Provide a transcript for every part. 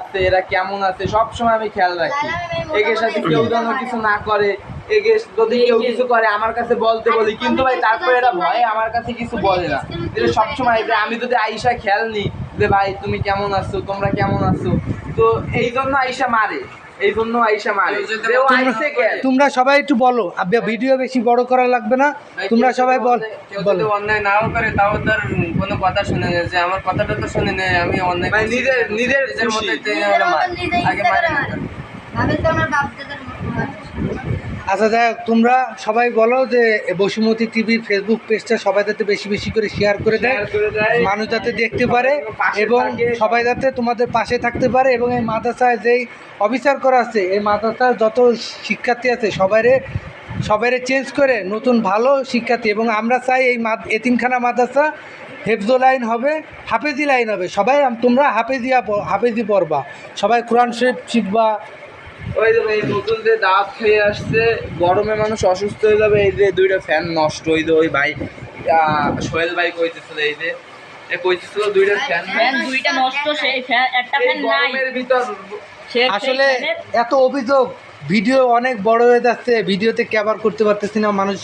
আছে, এরা কেমন আছে, সবসময় আমি খেয়াল রাখি। এদের সাথে কেউ যেন কিছু না করে, এদের যদি কেউ কিছু করে আমার কাছে বলতে বলি, কিন্তু ভাই তারপরে এরা ভয়ে আমার কাছে কিছু বলে না। এটা সবসময় যে আমি যদি আইসা খেয়াল নিই যে ভাই তুমি কেমন আছো, তোমরা কেমন আছো, তো এই জন্য আইসা মারে, এই জন্য আইসা মারে। তোমরা সবাই একটু বলো, ভিডিও বেশি বড় করা লাগবে না, তোমরা সবাই বলো। অন্যায় নাও করে তাও তার কোনো কথা শুনে নেই, যে আমার কথাটা তো শুনে নেই, আমি অন্যায় নিজের মধ্যে আগে মারি না। আচ্ছা দেখ, তোমরা সবাই বলো যে বসুমতী টিভির ফেসবুক পেজটা সবাই যাতে বেশি বেশি করে শেয়ার করে দেয়, মানুষ যাতে দেখতে পারে এবং সবাই যাতে তোমাদের পাশে থাকতে পারে। এবং এই মাদ্রাসায় যেই অফিসার করা আছে, এই মাদ্রাসার যত শিক্ষার্থী আছে সবাইরে চেঞ্জ করে নতুন ভালো শিক্ষার্থী। এবং আমরা চাই এই এতিমখানা মাদ্রাসা হেফজো লাইন হবে, হাফেজি লাইন হবে। সবাই তোমরা হাফেজি পড়বা, সবাই কোরআন শরীফ শিখবা। ওই যে ভাই নতুন যে দাঁত খেয়ে আসছে, গরমে মানুষ অসুস্থ হয়ে যাবে। এই যে দুইটা ফ্যান নষ্ট, ওই যে ওই ভাই সোহেল ভাই কইতেছিল, এই যে কইতেছিল দুইটা ফ্যান দুইটা নষ্ট, সেই ফ্যান একটা ফ্যান নাই ভিতর। আসলে এত অভিযোগ, ভিডিও অনেক বড় হয়ে যাচ্ছে, ভিডিওতে কভার করতে পারতেছি না, মানুষ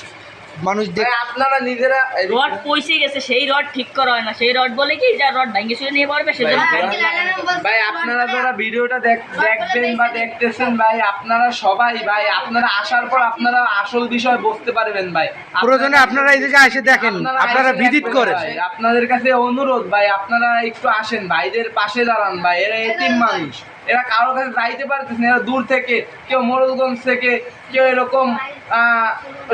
আপনারা নিজেরা রড পয়সে গেছে, সেই রড ঠিক করা হয় না। সেই রড বলে কি যা রড ভাঙে শুয়ে নিয়ে পড়বে সেজন্য। ভাই আপনারা যারা ভিডিওটা দেখবেন বা দেখতেছেন ভাই, আপনারা সবাই ভাই আপনারা আসার পর আপনারা আসল বিষয় বুঝতে পারবেন ভাই। প্রয়োজনে আপনারা এই জায়গায় এসে দেখেন, আপনারা ভিজিট করেন। আপনাদের কাছে অনুরোধ ভাই, আপনারা একটু আসেন, ভাইদের পাশে দাঁড়ান ভাই। এরা এতিম মানুষ, এরা কারোর কাছে যাইতে পারতেছে না, এরা দূর থেকে, কেউ মোড়লগঞ্জ থেকে, কেউ এরকম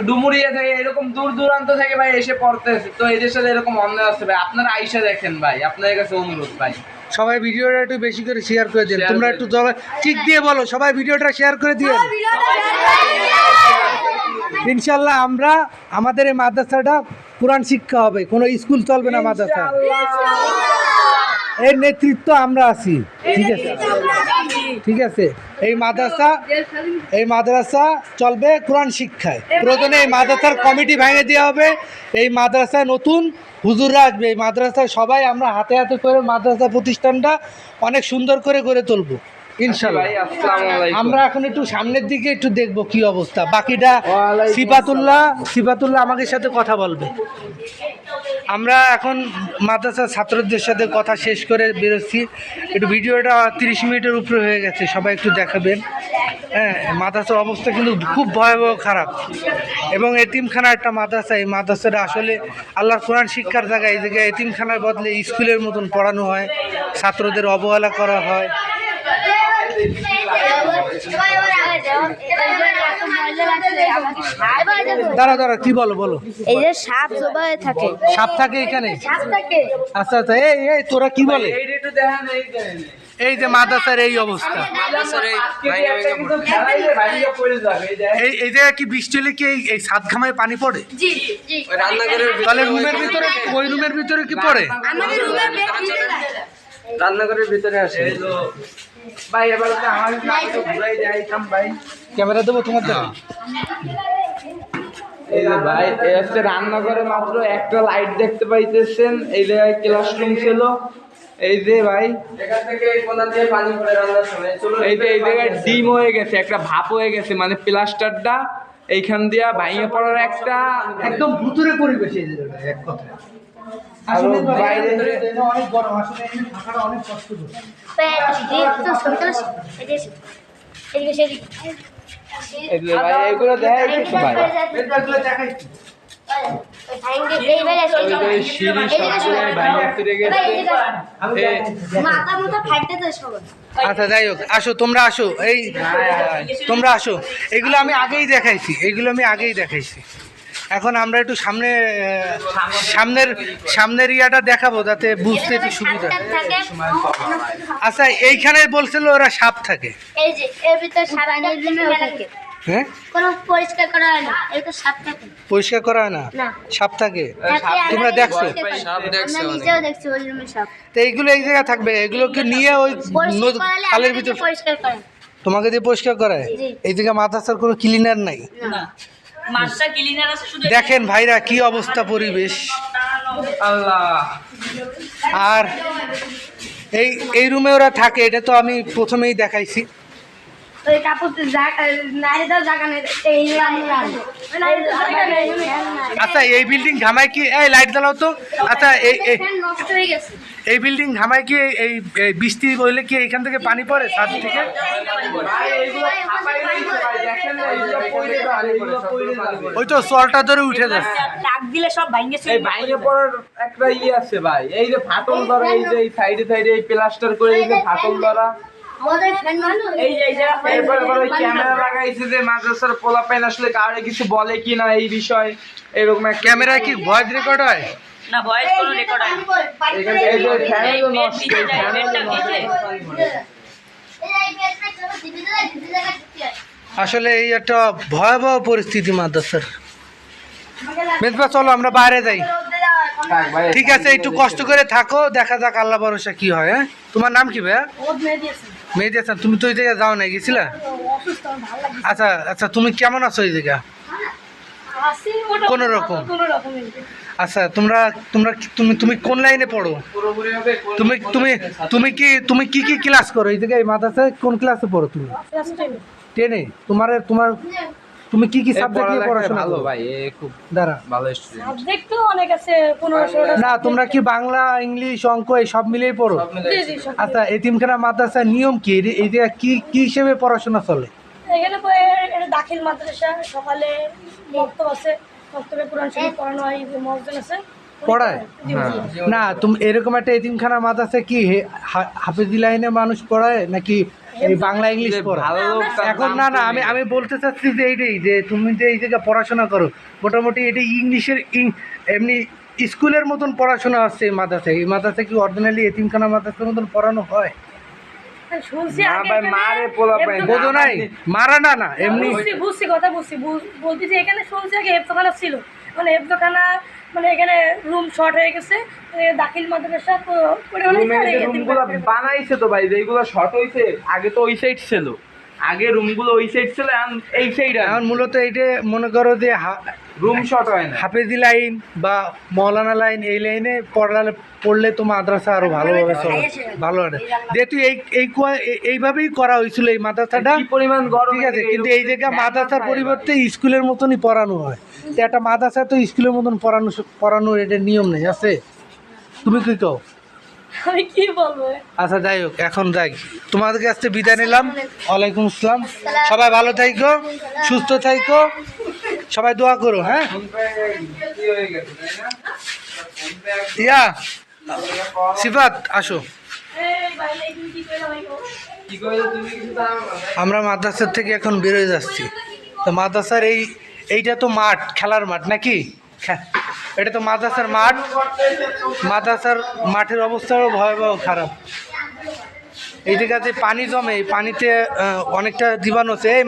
ডুমুরিয়া থেকে, এরকম দূর দূরান্ত থেকে ভাই এসে পড়তেছে। তো এদের সাথে এরকম অন্যায় আছে ভাই, আপনারা আইসা দেখেন ভাই, আপনাদের কাছে অনুরোধ ভাই। সবাই ভিডিওটা একটু বেশি করে শেয়ার করে দিন। তোমরা একটু ঠিক দিয়ে বলো, সবাই ভিডিওটা শেয়ার করে দিও। ইনশাল্লাহ আমরা আমাদের এই মাদ্রাসাটা কোরআন শিক্ষা হবে, কোনো স্কুল চলবে না মাদ্রাসা। এর নেতৃত্ব আমরা আছি, ঠিক আছে? ঠিক আছে, এই মাদ্রাসা চলবে কোরআন শিক্ষায়। প্রয়োজনে এই মাদ্রাসার কমিটি ভেঙে দেওয়া হবে, এই মাদ্রাসায় নতুন হুজুররা আসবে, এই মাদ্রাসায় সবাই আমরা হাতে হাতে করে মাদ্রাসা প্রতিষ্ঠানটা অনেক সুন্দর করে গড়ে তুলবো ইনশাল্লাহ। আমরা এখন একটু সামনের দিকে একটু দেখবো কি অবস্থা, বাকিটা সিফাতুল্লাহ আমাদের সাথে কথা বলবে। আমরা এখন মাদ্রাসার ছাত্রদের সাথে কথা শেষ করে বেরোচ্ছি। একটু ভিডিওটা 30 মিনিটের উপরে হয়ে গেছে, সবাই একটু দেখাবেন। হ্যাঁ, মাদ্রাসার অবস্থা কিন্তু খুব ভয়াবহ খারাপ, এবং এতিমখানা একটা মাদ্রাসা। এই মাদ্রাসাটা আসলে আল্লাহর কোরআন শিক্ষার জায়গায়, এই জায়গায় এতিমখানার বদলে স্কুলের মতন পড়ানো হয়, ছাত্রদের অবহেলা করা হয়। দাঁড়া কি বলো। এই যে সাপ জবাই থাকে, সাপ থাকে এখানে? আচ্ছা এই তোরা কি বলে? এই যে মাদ্রাসার এই অবস্থা, এই জায়গায় কি বৃষ্টি হলে কি এই ছাদ ঘামায় পানি পড়ে? তাহলে ওই রুমের ভিতরে কি পড়ে? রান্নাঘরের ভিতরে আসে ভাই। এবার ঘুরাই যাইতাম ভাই, ক্যামেরা দেবো তোমার জন্য। এই যে ভাই এই হচ্ছে রান্নাঘরে মাত্র একটা লাইট দেখতে পাইতেছেন। এই জায়গায় ক্লাসরুম ছিল, এই যে ভাই এখান থেকে কোনা দিয়ে পানি পড়ে রান্নার সময়। এই যে এই জায়গায় ডিম হয়ে গেছে, একটা ভাপ হয়ে গেছে, মানে প্লাস্টারটা এইখান দিয়া ভাঙে পড়ার একটা একদম ভুতুরে পরিবেশ এই জায়গাটা, এক কথা। আসলে বাইরে অনেক গরম, আসলে এখানে থাকাটা অনেক কষ্টকর। এগুলো দেখাইছি ভাই, দেখাইছি। আচ্ছা যাই হোক, আসো তোমরা আসো, তোমরা আসো। এগুলো আমি আগেই দেখাইছি। এখন আমরা একটু সামনের ইয়াটা দেখাবো, যাতে বুঝতে একটু সুবিধা। আচ্ছা, এইখানে বলছিল ওরা সাপ থাকে। এই যে এর ভিতর সাপ থাকে। হ্যাঁ, কোনো পরিষ্কার করা হয় না, এর ভিতর সাপ থাকে। পরিষ্কার করা হয় না, সাপ থাকে। তোমরা দেখছো? আমরা নিজেও দেখছি ওই রুমে সাপ। তো এইগুলো এই জায়গায় থাকবে, এগুলোকে নিয়ে ওই খালের ভিতর পরিষ্কার করেন। তোমাকে দিয়ে পরিষ্কার করায়? এই জায়গায় মাদ্রাসার কোনো ক্লিনার নাই। দেখেন ভাইরা কি অবস্থা পরিবেশ। আল্লাহ। আর এই রুমে ওরা থাকে, এটা তো আমি প্রথমেই দেখাইছি। ওই কাপড় নারীদের জায়গা নেই এই জায়গা নেই আচ্ছা এই বিল্ডিং ঘামায় কি, এই লাইট জ্বালাও তো। আচ্ছা নষ্ট হয়ে গেছে। এই বিল্ডিং ঘামায় কি এই বৃষ্টি হইলে কি এখান থেকে পানি পড়ে ছাদ থেকে? ভাই এইগুলো ফাঁপাই দিয়েছে ভাই, দেখেন না, এইগুলো পড়ে যাবে, এইগুলো পড়ে যাবে। ওই তো চলটা ধরে উঠে যাচ্ছে। টাক দিলে সব ভাঙ্গে এই বাইরে পড়ার একটা আছে ভাই, এই যে ফাটল ধরা, এই যে সাইডে সাইডে এই প্লাস্টার করে এই যে ফাটল ধরা, আমাদের ফ্যান মানুষ এই যে এরপর আবার ওই ক্যামেরা লাগাইছে যে মাদ্রাসার পোলাপাইন আসলে কাউরে কিছু বলে কিনা এই বিষয়, এরকম একটা ক্যামেরায় কি ভয়েস রেকর্ড হয়? না ভয়েস কোনো রেকর্ড হয় না। এখানে এই যে ফ্যান এই নষ্ট, নিচে এই যায়, ফ্যান বেডটা নষ্ট। নিচে। আসলে এই একটা ভয়াবহ পরিস্থিতি মাদ্রাসার। মেজবা চলো আমরা বাইরে যাই। থাক ভাই, ঠিক আছে, একটু কষ্ট করে থাকো, দেখা যাক আল্লাহ ভরসা কি হয়। হ্যাঁ, তোমার নাম কি ভাইয়া? মেহেদি হাসান। তুমি তো ওই জায়গায় যাও না, গেছিলা? আচ্ছা আচ্ছা, তুমি কেমন আছো এই জায়গা? কোনো রকম। আচ্ছা তোমরা তোমরা তুমি তুমি কোন লাইনে পড়ো? পুরোপুরি হবে তুমি তুমি তুমি কি কি ক্লাস করো এই জায়গায় মাদ্রাসায়? কোন ক্লাসে পড়ো তুমি? 10-এ। তোমার তুমি কি কি সাবজেক্ট নিয়ে পড়াশোনা ভালো করো? ভাই, এ খুব দাঁড়া, ভালো স্টুডেন্ট। সাবজেক্ট তো অনেক আছে, 15-16টা। না তোমরা কি বাংলা, ইংলিশ, অঙ্ক এই সব মিলিয়ে পড়ো? সব মিলে জি, সব। আচ্ছা এতিমখানা মাদ্রাসার নিয়ম কি? এই জায়গায় কি কি হিসেবে পড়াশোনা চলে? এখানে তো এটা দাখিল মাদ্রাসা, সকালে মক্তব আছে, মক্তবে কোরআন শরীফ পড়ানো হয়, মসজিদ আছে পড়ায়? জি, জি। না তুমি এরকম একটা এতিমখানা মাদ্রাসা কি হাফেজি লাইনে মানুষ পড়ায় নাকি এই বাংলা ইংলিশ পড়ায়? ভালো লোক তার এখন দাম না না, কমে। আমি বলতে চাচ্ছি যে এইটাই, যে তুমি যে এই জায়গায় পড়াশোনা করো মোটামুটি এটা ইংলিশের এমনি স্কুলের মতন পড়াশোনা হচ্ছে এই মাদ্রাসায়। এই মাদ্রাসায় কি অরিজিনালি এতিমখানা মাদ্রাসার মতন পড়ানো হয়? শুনছি না আগে ভাই, এখানে মারে পোলা পাই না। বোঝো নাই? মারা না না এমনি। বুঝছি কথা বুঝছি, বলতেছি এখানে শুনছি আগে হেফজখানা ছিল, মানে হেফজখানা মানে এখানে রুম শর্ট হয়ে গেছে, দাখিল মাদ্রাসা তো করে অনেক রুমের যে পরে রুমগুলো বানাইছে তো ভাই, যেগুলো শর্ট হইছে, আগে তো ওই সাইড ছিল, আগে রুমগুলো ওই সাইড ছিল, এখন এই সাইড এখন মূলত এইটা মনে করো যে রুম শর্ট হয় না। হাফেজি লাইন বা মৌলানা লাইন এই লাইনে পড়লে তো মাদ্রাসা আরো ভালোভাবে চলে, ভালো হবে। যেহেতু এইভাবেই করা হয়েছিল এই মাদ্রাসাটা, কি পরিমাণ গরম, ঠিক আছে, কিন্তু এই জায়গায় মাদ্রাসার পরিবর্তে স্কুলের মতনই পড়ানো হয়। তো একটা মাদ্রাসা তো স্কুলের মতন পড়ানোর এটা নিয়ম নেই, আছে? তুমি কি কও? আমি কি বলবো? আচ্ছা যাই হোক, এখন যাই, তোমাদের কাছ থেকে বিদায় নিলাম। ওয়ালাইকুম আসসালাম। সবাই ভালো থাইকো, সুস্থ থাইকো, সবাই দোয়া করো। হ্যাঁ কি হয়ে গেছে তাই না? ইয়া সিফাত আসো। এই ভাই তুমি কি কইলা ভাই? কি কইলে তুমি কিছু জানো না ভাই? আমরা মাদ্রাসার থেকে এখন বেরোয় যাচ্ছি। তো মাদ্রাসার এইটা তো মাঠ, খেলার মাঠ নাকি? এটা তো মাদ্রাসার মাঠ। মাদ্রাসার মাঠের অবস্থাও ভয়াবহ খারাপ। এই জায়গাতে পানি জমে, এই পানিতে অনেকটা জীবাণু আছে। এই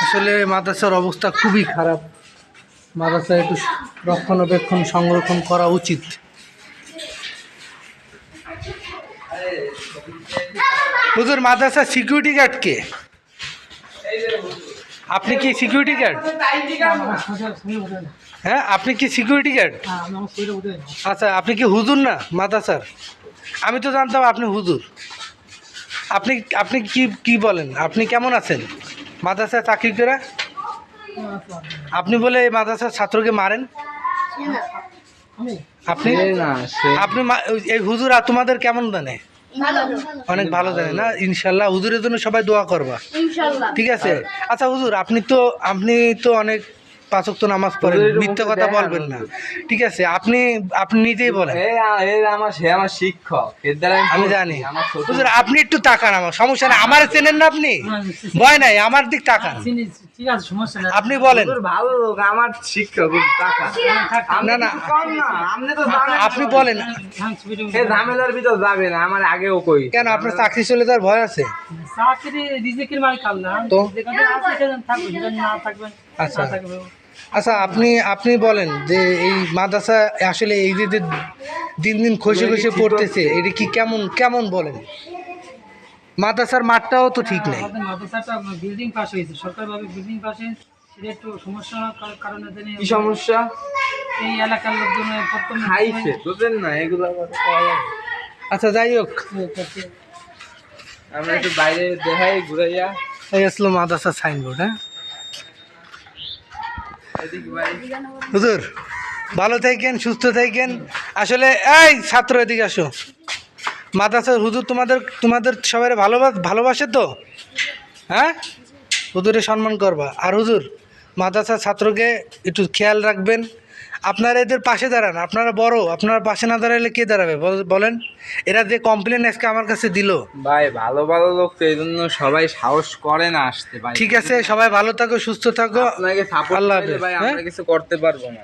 আসলে মাদ্রাসার অবস্থা খুবই খারাপ। মাদ্রাসা একটু রক্ষণাবেক্ষণ সংরক্ষণ করা উচিত। হুজুর মাদ্রাসার সিকিউরিটি গার্ড কে? আপনি কি সিকিউরিটি গার্ড? হ্যাঁ আপনি কি সিকিউরিটি গার্ড? আচ্ছা আপনি কি হুজুর না মাদ্রাসার? আমি তো জানতাম আপনি হুজুর। আপনি আপনি কি কি বলেন? আপনি কেমন আছেন মাদ্রাসায় চাকরি করে? আপনি বলে এই মাদ্রাসার ছাত্রকে মারেন? আপনি না সে আপনি এই হুজুর তোমাদের কেমন জানে? অনেক ভালো জানে না? ইনশাল্লাহ হুজুরের জন্য সবাই দোয়া করবা, ইনশাআল্লাহ। ঠিক আছে? আচ্ছা হুজুর আপনি তো অনেক 5 ওয়াক্ত নামাজ পড়েন, মিথ্যা কথা বলবেন না, ঠিক আছে? আপনি নিজেই বলেন। সে আমার শিক্ষক, এর দ্বারা আমি জানি আমার ছোট হুজুর, আপনি একটু তাকান, আমার সমস্যা নেই, আমার চেনেন না আপনি, ভয় নাই, আমার দিক তাকান, আপনি বলেন। হুজুর ভালো লোক, আমার শিক্ষক টাকা না না কম না, আপনি তো জানেন। আপনি বলেন। এই ঝামেলার ভিতর যাবে না, আমার আগেও কই কেন আপনার চাকরি চলে যাওয়ার ভয় আছে? তো আচ্ছা আচ্ছা আপনি বলেন যে এই মাদ্রাসা আসলে এই যে দিন দিন খসে খসে পড়তেছে, এটা কি কেমন কেমন বলেন? মাদ্রাসার মাঠটাও তো ঠিক নেই। আমাদের মাদ্রাসাটা বিল্ডিং পাস হয়েছে, সরকারিভাবে বিল্ডিং পাস হয়েছে, সেটা একটু সমস্যা কারণে তিনি কি সমস্যা? এই এলাকার লোকজনের প্রথম খাইছে তোদের না এগুলো আবার করা যাবে? আচ্ছা যাই হোক, আমরা একটু বাইরে দেখাই ঘুরাইয়া এই আসলো মাদ্রাসার সাইনবোর্ড। হ্যাঁ এদিকে ভাই হুজুর ভালো থাকেন, সুস্থ থাকেন। আসলে এই ছাত্র এদিকে আসো। মাদ্রাসার হুজুর তোমাদের সবাই ভালোবাসে তো? হ্যাঁ, হুজুরে সম্মান করবা। আর হুজুর মাদ্রাসার ছাত্রকে একটু খেয়াল রাখবেন। আপনারা এদের পাশে দাঁড়ান, আপনারা বড়, আপনারা পাশে না দাঁড়ালে কে দাঁড়াবে বলেন? এরা যে কমপ্লেন আজকে আমার কাছে দিল। ভাই ভালো ভালো লোক তো এই জন্য সবাই সাহস করে না আসতে ভাই। ঠিক আছে, সবাই ভালো থাকো, সুস্থ থাকো। আপনাকে সাপোর্ট আল্লাহ করলে হাফেজ। ভাই হ্যাঁ? আমরা কিছু করতে পারবো না।